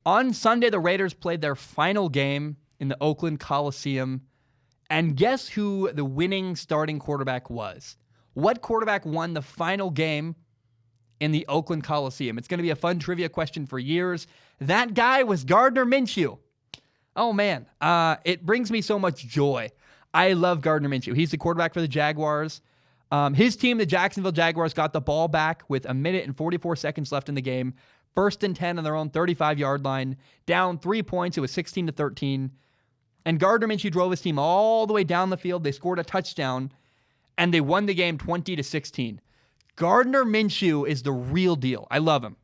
On Sunday, the Raiders played their final game in the Oakland Coliseum. And guess who the winning starting quarterback was? What quarterback won the final game in the Oakland Coliseum? It's going to be a fun trivia question for years. That guy was Gardner Minshew. Oh, man. It brings me so much joy. I love Gardner Minshew. He's the quarterback for the Jaguars. His team, the Jacksonville Jaguars, got the ball back with 1 minute and 44 seconds left in the game. First and 10 on their own 35-yard line. Down 3 points. It was 16-13. And Gardner Minshew drove his team all the way down the field. They scored a touchdown, and they won the game 20-16. Gardner Minshew is the real deal. I love him.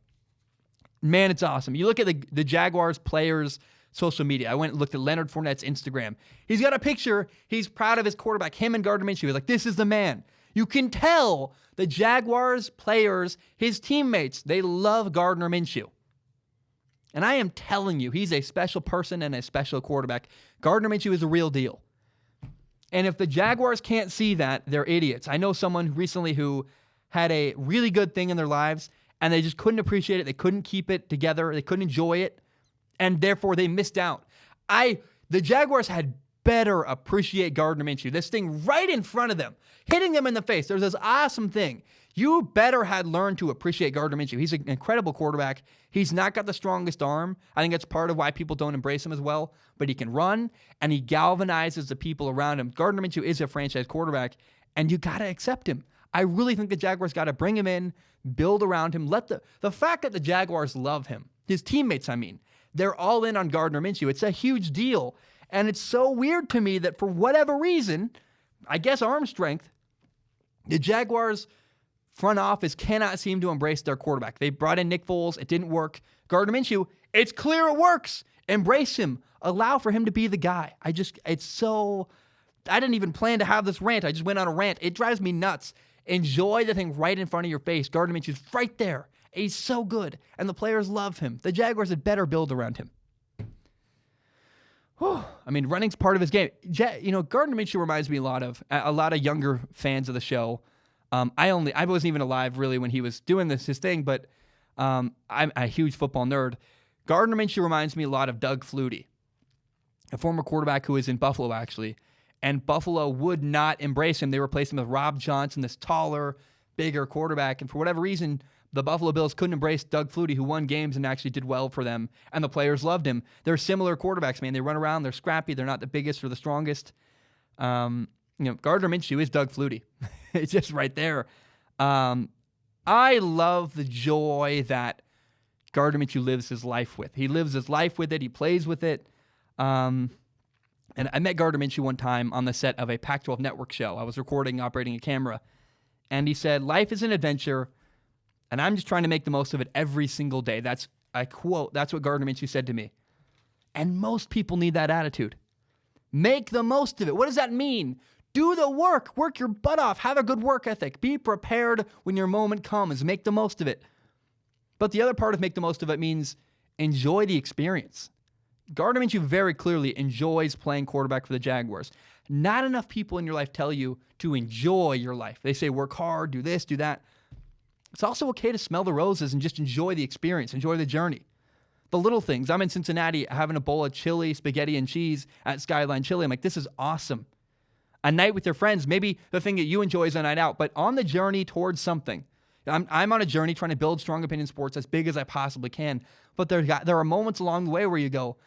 Man, it's awesome. You look at the Jaguars players' social media. I went and looked at Leonard Fournette's Instagram. He's got a picture. He's proud of his quarterback, him and Gardner Minshew. He's like, this is the man. You can tell the Jaguars players, his teammates, they love Gardner Minshew. And I am telling you, he's a special person and a special quarterback. Gardner Minshew is the real deal. And if the Jaguars can't see that, they're idiots. I know someone recently who had a really good thing in their lives, and they just couldn't appreciate it. They couldn't keep it together. They couldn't enjoy it, and therefore they missed out. The Jaguars had better appreciate Gardner Minshew. This thing right in front of them, hitting them in the face. There's this awesome thing. You better had learned to appreciate Gardner Minshew. He's an incredible quarterback. He's not got the strongest arm. I think that's part of why people don't embrace him as well. But he can run, and he galvanizes the people around him. Gardner Minshew is a franchise quarterback, and you got to accept him. I really think the Jaguars got to bring him in, build around him. Let the fact that the Jaguars love him, his teammates, they're all in on Gardner Minshew. It's a huge deal. And it's so weird to me that for whatever reason, I guess arm strength, the Jaguars front office cannot seem to embrace their quarterback. They brought in Nick Foles. It didn't work. Gardner Minshew, it's clear it works. Embrace him. Allow for him to be the guy. I didn't even plan to have this rant. I just went on a rant. It drives me nuts. Enjoy the thing right in front of your face. Gardner Minshew's right there. He's so good. And the players love him. The Jaguars had better build around him. Whew. Running's part of his game. Gardner Minshew reminds me a lot of younger fans of the show. I wasn't even alive really when he was doing his thing, but I'm a huge football nerd. Gardner Minshew reminds me a lot of Doug Flutie, a former quarterback who was in Buffalo actually, and Buffalo would not embrace him. They replaced him with Rob Johnson, this taller, bigger quarterback, and for whatever reason, the Buffalo Bills couldn't embrace Doug Flutie, who won games and actually did well for them, and the players loved him. They're similar quarterbacks, man. They run around, they're scrappy, they're not the biggest or the strongest. Gardner Minshew is Doug Flutie. It's just right there. I love the joy that Gardner Minshew lives his life with. He lives his life with it. He plays with it. And I met Gardner Minshew one time on the set of a Pac-12 network show. I was operating a camera. And he said, life is an adventure, and I'm just trying to make the most of it every single day. That's a quote. That's what Gardner Minshew said to me. And most people need that attitude. Make the most of it. What does that mean? Do the work. Work your butt off. Have a good work ethic. Be prepared when your moment comes. Make the most of it. But the other part of make the most of it means enjoy the experience. Gardner Minshew very clearly enjoys playing quarterback for the Jaguars. Not enough people in your life tell you to enjoy your life. They say work hard, do this, do that. It's also okay to smell the roses and just enjoy the experience, enjoy the journey. The little things. I'm in Cincinnati having a bowl of chili, spaghetti, and cheese at Skyline Chili. I'm like, this is awesome. A night with your friends, maybe the thing that you enjoy is a night out, but on the journey towards something. I'm on a journey trying to build strong opinion sports as big as I possibly can, but there are moments along the way where you go,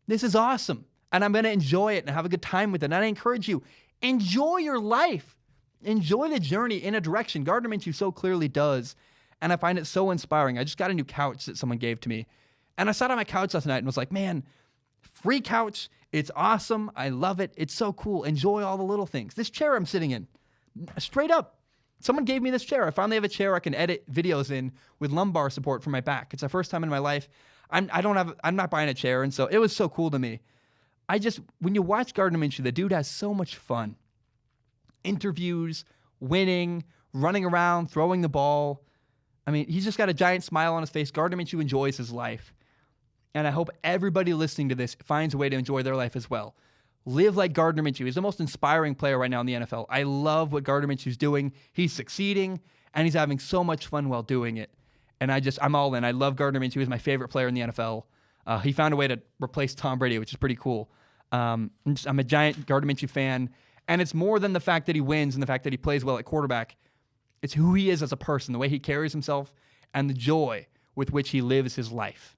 this is awesome, and I'm going to enjoy it and have a good time with it. And I encourage you, enjoy your life. Enjoy the journey in a direction. Gardner Minshew so clearly does, and I find it so inspiring. I just got a new couch that someone gave to me, and I sat on my couch last night and was like, man, free couch. It's awesome. I love it. It's so cool. Enjoy all the little things. This chair I'm sitting in, straight up, someone gave me this chair. I finally have a chair I can edit videos in with lumbar support for my back. It's the first time in my life. I'm not buying a chair, and so it was so cool to me. When you watch Gardner Minshew, the dude has so much fun. Interviews, winning, running around, throwing the ball. He's just got a giant smile on his face. Gardner Minshew enjoys his life. And I hope everybody listening to this finds a way to enjoy their life as well. Live like Gardner Minshew. He's the most inspiring player right now in the NFL. I love what Gardner Minshew's doing. He's succeeding, and he's having so much fun while doing it. And I'm all in. I love Gardner Minshew. He's my favorite player in the NFL. He found a way to replace Tom Brady, which is pretty cool. I'm a giant Gardner Minshew fan, and it's more than the fact that he wins and the fact that he plays well at quarterback. It's who he is as a person, the way he carries himself, and the joy with which he lives his life.